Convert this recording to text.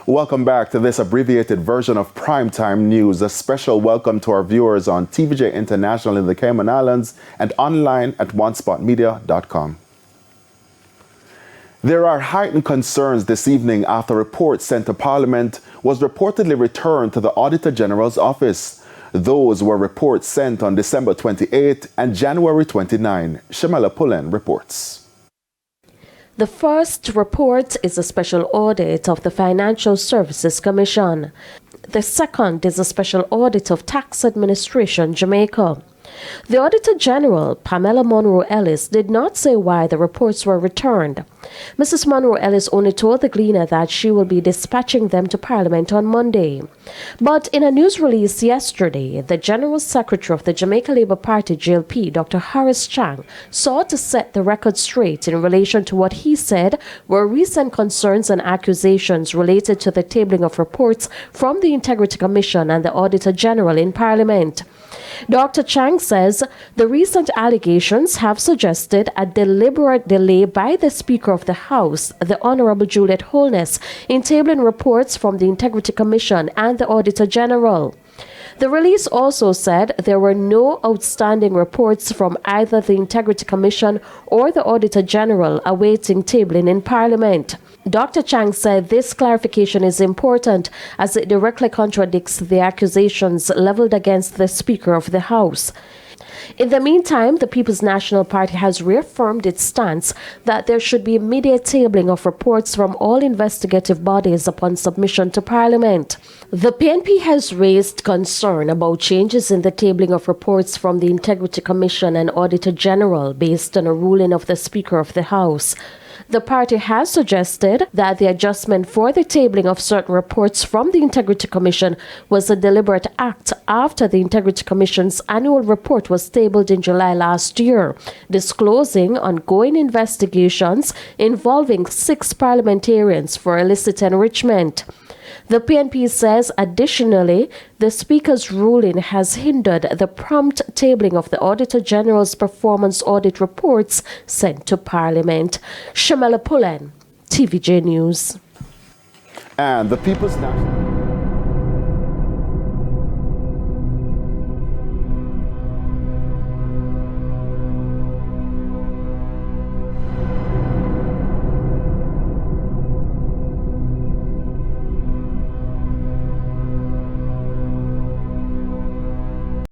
Welcome back to this abbreviated version of Primetime News. A special welcome to our viewers on TVJ International in the Cayman Islands and online at onespotmedia.com. There are heightened concerns this evening after a report sent to Parliament was reportedly returned to the Auditor General's office. Those were reports sent on December 28 and January 29. Shamela Pullen reports. The first report is a special audit of the Financial Services Commission. The second is a special audit of Tax Administration, Jamaica. The Auditor General, Pamela Monroe-Ellis, did not say why the reports were returned. Mrs. Monroe-Ellis only told the Gleaner that she will be dispatching them to Parliament on Monday. But in a news release yesterday, the General Secretary of the Jamaica Labour Party, JLP, Dr. Horace Chang, sought to set the record straight in relation to what he said were recent concerns and accusations related to the tabling of reports from the Integrity Commission and the Auditor General in Parliament. Dr. Chang says the recent allegations have suggested a deliberate delay by the Speaker of the House, the Honorable Juliet Holness, in tabling reports from the Integrity Commission and the Auditor General. The release also said there were no outstanding reports from either the Integrity Commission or the Auditor General awaiting tabling in Parliament. Dr. Chang said this clarification is important as it directly contradicts the accusations leveled against the Speaker of the House. In the meantime, the People's National Party has reaffirmed its stance that there should be immediate tabling of reports from all investigative bodies upon submission to Parliament. The PNP has raised concern about changes in the tabling of reports from the Integrity Commission and Auditor General based on a ruling of the Speaker of the House. The party has suggested that the adjustment for the tabling of certain reports from the Integrity Commission was a deliberate act after the Integrity Commission's annual report was tabled in July last year, disclosing ongoing investigations involving 6 parliamentarians for illicit enrichment. The PNP says, additionally, the Speaker's ruling has hindered the prompt tabling of the Auditor General's performance audit reports sent to Parliament. Shamela Pullen, TVJ News. And the People's National